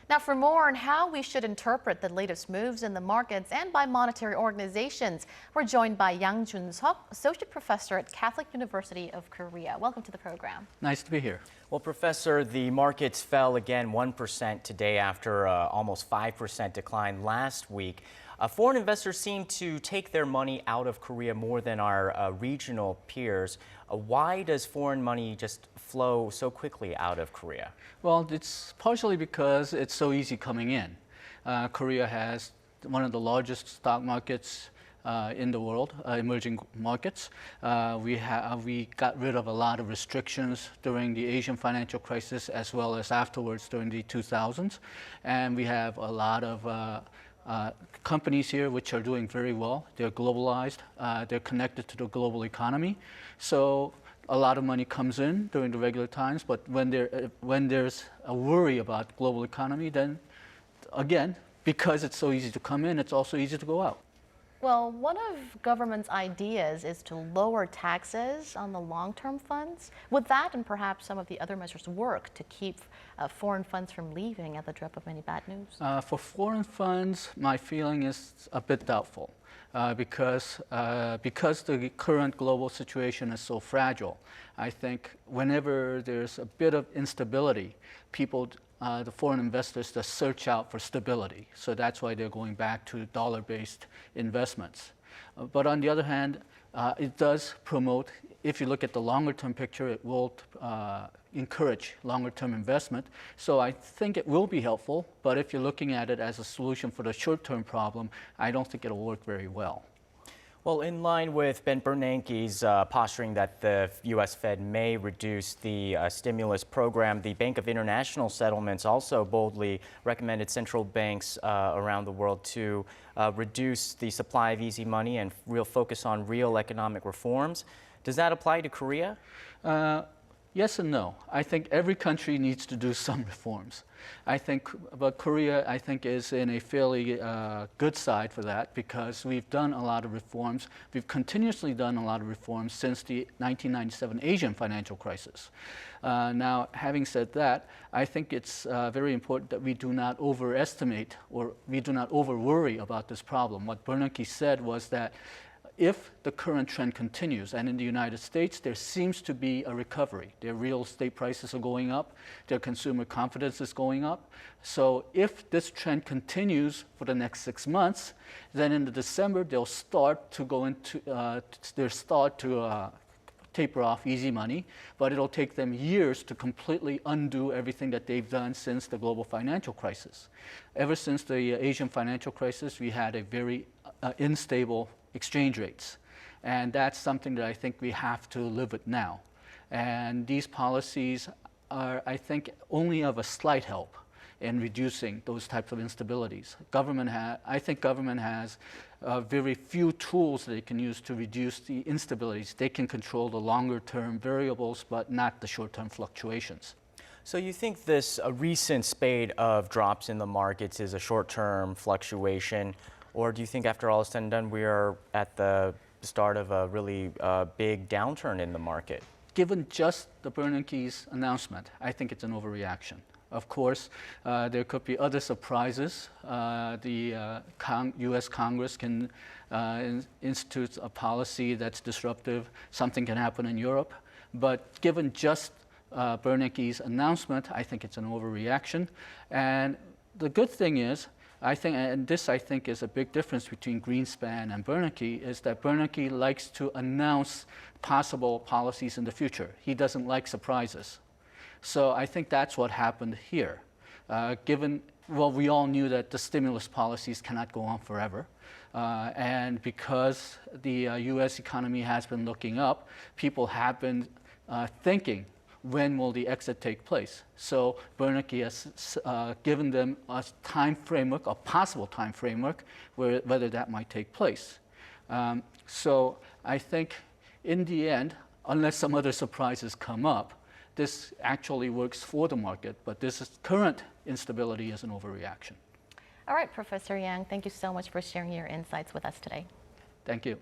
Now, for more on how we should interpret the latest moves in the markets and by monetary organizations, we're joined by Yang Junsok, Associate Professor at Catholic University of Korea. Welcome to the program. Nice to be here. Well, Professor, the markets fell again 1% today after almost 5% decline last week. Foreign investors seem to take their money out of Korea more than our regional peers. Why does foreign money just flow so quickly out of Korea? Well, it's partially because it's so easy coming in. Korea has one of the largest stock markets in the world, emerging markets. We got rid of a lot of restrictions during the Asian financial crisis as well as afterwards during the 2000s. And we have a lot of companies here which are doing very well. They're globalized. They're connected to the global economy. So a lot of money comes in during the regular times, but when there's a worry about global economy, then again, because it's so easy to come in, it's also easy to go out. Well, one of government's ideas is to lower taxes on the long-term funds. Would that and perhaps some of the other measures work to keep foreign funds from leaving at the drop of any bad news? For foreign funds, my feeling is a bit doubtful because the current global situation is so fragile. I think whenever there's a bit of instability, the foreign investors just search out for stability. So that's why they're going back to dollar-based investments. But on the other hand, it does promote, if you look at the longer-term picture, it will encourage longer-term investment. So I think it will be helpful, but if you're looking at it as a solution for the short-term problem, I don't think it'll work very well. Well, in line with Ben Bernanke's posturing that the U.S. Fed may reduce the stimulus program, the Bank of International Settlements also boldly recommended central banks around the world to reduce the supply of easy money and focus on real economic reforms. Does that apply to Korea? Yes and no. I think every country needs to do some reforms. But Korea, I think, is in a fairly good side for that because we've done a lot of reforms. We've continuously done a lot of reforms since the 1997 Asian financial crisis. Now, having said that, I think it's very important that we do not overestimate or we do not over-worry about this problem. What Bernanke said was that if the current trend continues, and in the United States, there seems to be a recovery. Their real estate prices are going up, their consumer confidence is going up. So if this trend continues for the next 6 months, then in December, they'll start to taper off easy money, but it'll take them years to completely undo everything that they've done since the global financial crisis. Ever since the Asian financial crisis, we had a very unstable exchange rates. And that's something that I think we have to live with now. And these policies are, I think, only of a slight help in reducing those types of instabilities. I think government has very few tools that they can use to reduce the instabilities. They can control the longer-term variables, but not the short-term fluctuations. So you think this recent spate of drops in the markets is a short-term fluctuation? Or do you think after all is said and done, we are at the start of a really big downturn in the market? Given just the Bernanke's announcement, I think it's an overreaction. Of course, there could be other surprises. The U.S. Congress can institute a policy that's disruptive. Something can happen in Europe. But given just Bernanke's announcement, I think it's an overreaction. And the good thing is, I think is a big difference between Greenspan and Bernanke, is that Bernanke likes to announce possible policies in the future. He doesn't like surprises. So I think that's what happened here. We all knew that the stimulus policies cannot go on forever. And because the U.S. economy has been looking up, people have been thinking, when will the exit take place? So Bernanke has given them a time framework, a possible time framework, whether that might take place. So I think in the end, unless some other surprises come up, this actually works for the market, but this current instability is an overreaction. All right, Professor Yang, thank you so much for sharing your insights with us today. Thank you.